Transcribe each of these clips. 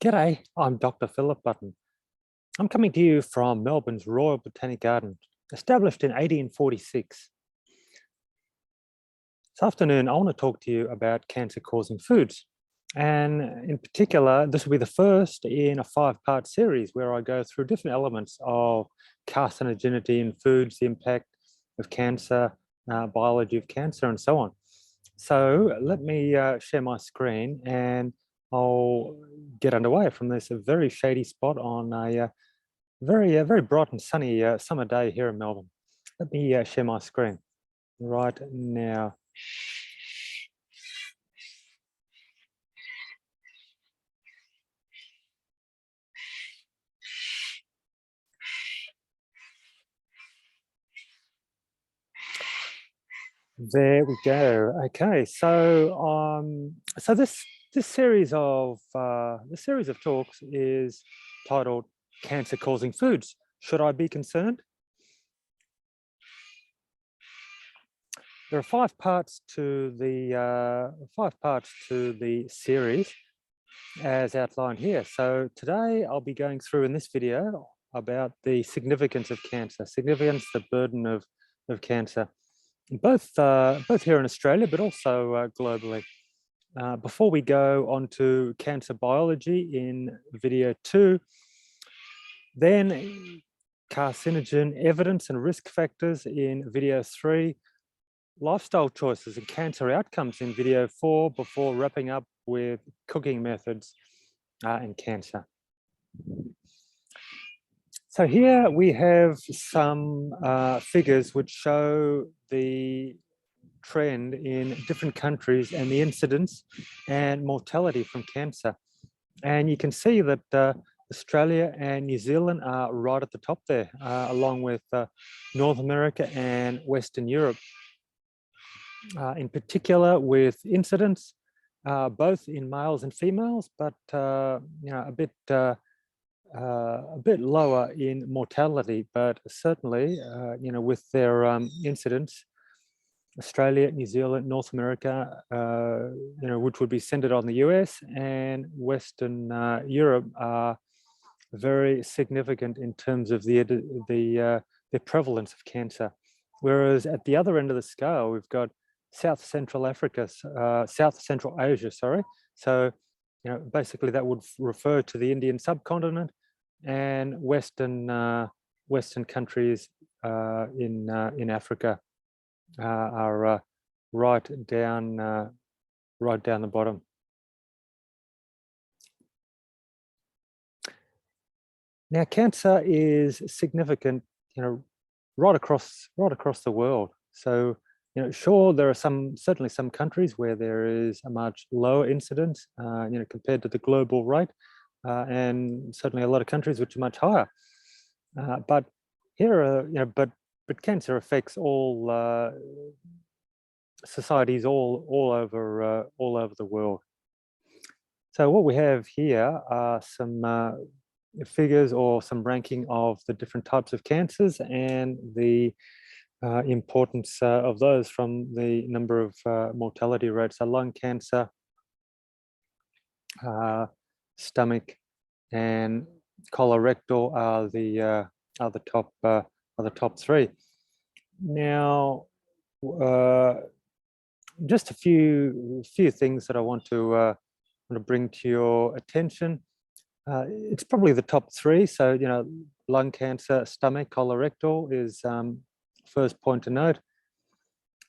G'day, I'm Dr. Philip Button. I'm coming to you from Melbourne's Royal Botanic Garden, established in 1846. This afternoon, I want to talk to you about cancer-causing foods. And in particular, this will be the first in a 5-part series where I go through different elements of carcinogenity in foods, the impact of cancer, biology of cancer, and so on. So let me share my screen and I'll get underway from this very shady spot on a very bright and sunny summer day here in Melbourne. Let me share my screen right now. There we go. Okay, so this series of talks is titled "Cancer-Causing Foods. Should I be concerned?" There are 5 parts to the series, as outlined here. So today I'll be going through in this video about the significance of cancer, the burden of cancer, both here in Australia, but also globally. Before we go on to cancer biology in video 2, then carcinogen evidence and risk factors in video 3, lifestyle choices and cancer outcomes in video 4, before wrapping up with cooking methods and cancer. So here we have some figures which show the trend in different countries and the incidence and mortality from cancer. And you can see that Australia and New Zealand are right at the top there, along with North America and Western Europe. In particular with incidence, both in males and females, but a bit lower in mortality, but certainly, with their incidence, Australia, New Zealand, North America, which would be centered on the US, and Western Europe are very significant in terms of the prevalence of cancer. Whereas at the other end of the scale, we've got South Central Asia, sorry. So, basically that would refer to the Indian subcontinent and Western countries in Africa are right down the bottom. Now, cancer is significant, right across the world. So, sure, there are certainly some countries where there is a much lower incidence, compared to the global rate, and certainly a lot of countries which are much higher. But here, but cancer affects all societies all over the world. So what we have here are some figures or some ranking of the different types of cancers and the importance of those from the number of mortality rates. So lung cancer, stomach, and colorectal are the top 3. Now, just a few things that I want to bring to your attention. It's probably the top 3. So, lung cancer, stomach, colorectal is first point to note.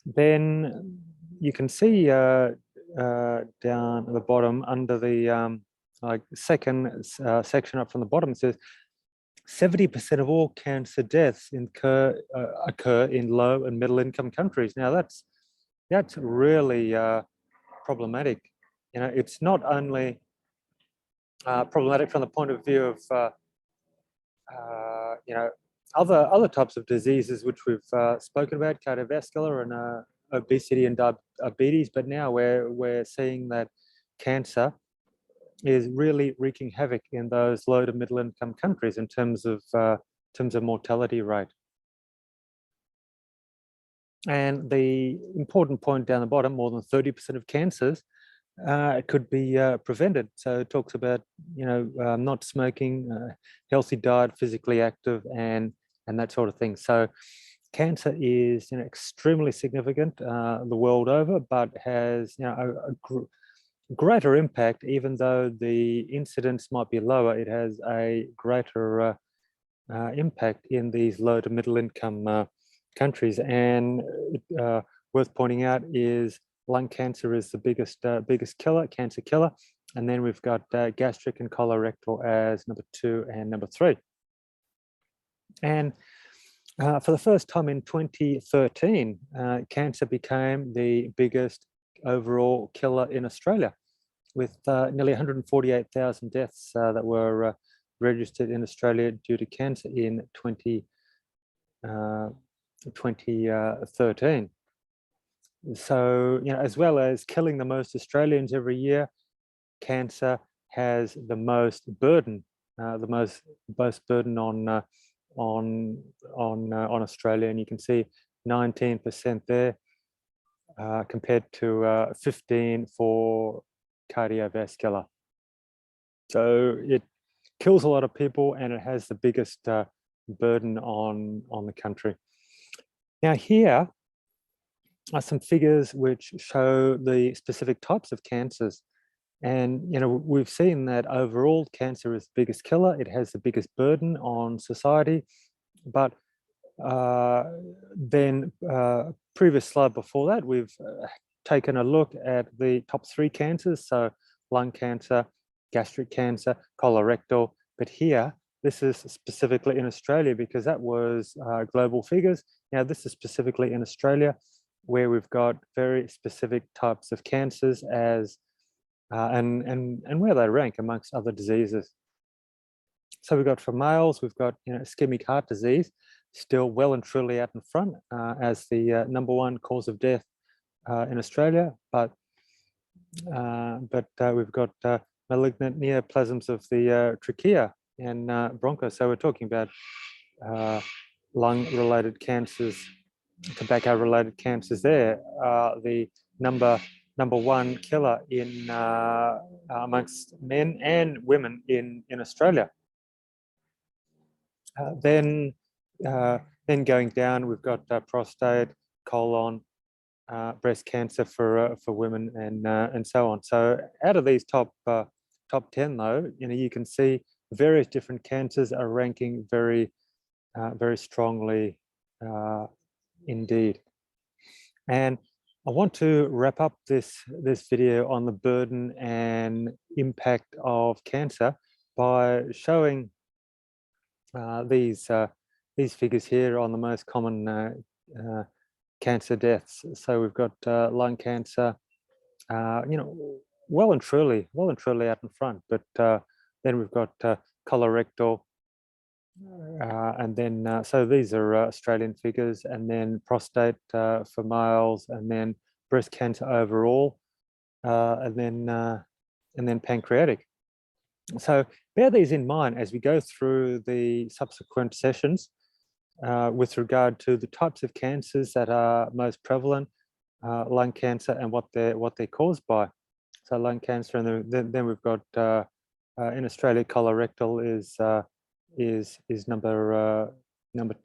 Then you can see down at the bottom under the second section up from the bottom, it says 70% of all cancer deaths occur in low and middle income countries. Now that's really problematic. It's not only problematic from the point of view of other types of diseases which we've spoken about, cardiovascular and obesity and diabetes, but now we're seeing that cancer is really wreaking havoc in those low to middle income countries in terms of mortality rate. And the important point down the bottom, more than 30% of cancers It could be prevented. So it talks about, not smoking, healthy diet, physically active, and that sort of thing. So cancer is, extremely significant the world over, but has, greater impact. Even though the incidence might be lower, it has a greater impact in these low to middle income countries. And worth pointing out is lung cancer is the biggest cancer killer, and then we've got gastric and colorectal as number 2 and number 3. And for the first time in 2013, cancer became the biggest overall killer in Australia, with nearly 148,000 deaths that were registered in Australia due to cancer in 2013. So, as well as killing the most Australians every year, cancer has the most burden, on Australia, and you can see 19% there, compared to 15 for cardiovascular. So it kills a lot of people, and it has the biggest burden on the country. Now here are some figures which show the specific types of cancers. And we've seen that overall cancer is the biggest killer. It has the biggest burden on society. But then previous slide before that, we've taken a look at the top 3 cancers. So lung cancer, gastric cancer, colorectal. But here, this is specifically in Australia, because that was global figures. Now this is specifically in Australia, where we've got very specific types of cancers as and where they rank amongst other diseases. So we've got, for males, we've got ischemic heart disease, still well and truly out in front as the number 1 cause of death in Australia. But we've got malignant neoplasms of the trachea and broncho. So we're talking about lung-related cancers, tobacco-related cancers. There, the number 1 killer in amongst men and women in Australia. Then going down, we've got prostate, colon, breast cancer for women, and so on. So out of these top 10, though, you can see various different cancers are ranking very strongly indeed. And I want to wrap up this video on the burden and impact of cancer by showing these figures here on the most common cancer deaths. So we've got lung cancer, well and truly out in front. But then we've got colorectal, and then so these are Australian figures, and then prostate for males, and then breast cancer overall, and then pancreatic. So bear these in mind as we go through the subsequent sessions with regard to the types of cancers that are most prevalent, lung cancer, and what they're caused by. So lung cancer, and then we've got in Australia, colorectal is number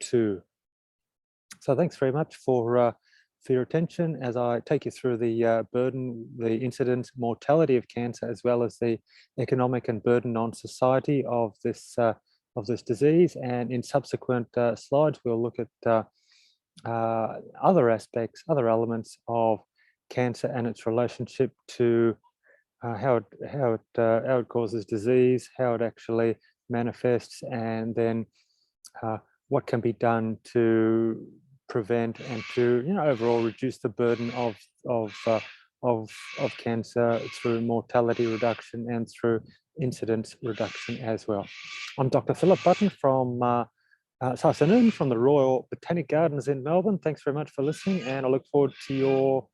2. So thanks very much for your attention as I take you through the burden, the incidence, mortality of cancer, as well as the economic and burden on society of this disease. And in subsequent slides, we'll look at other aspects, other elements of cancer and its relationship to how it causes disease, how it actually manifests, and then what can be done to prevent and to overall reduce the burden of cancer through mortality reduction and through incidence reduction as well. I'm Dr. Philip Button from Sasanoon, from the Royal Botanic Gardens in Melbourne. Thanks very much for listening, and I look forward to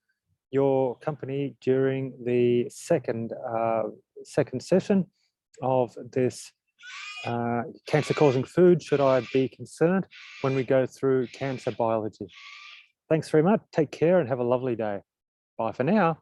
your company during the second session of this cancer-causing food, should I be concerned, when we go through cancer biology. Thanks very much. Take care and have a lovely day. Bye for now.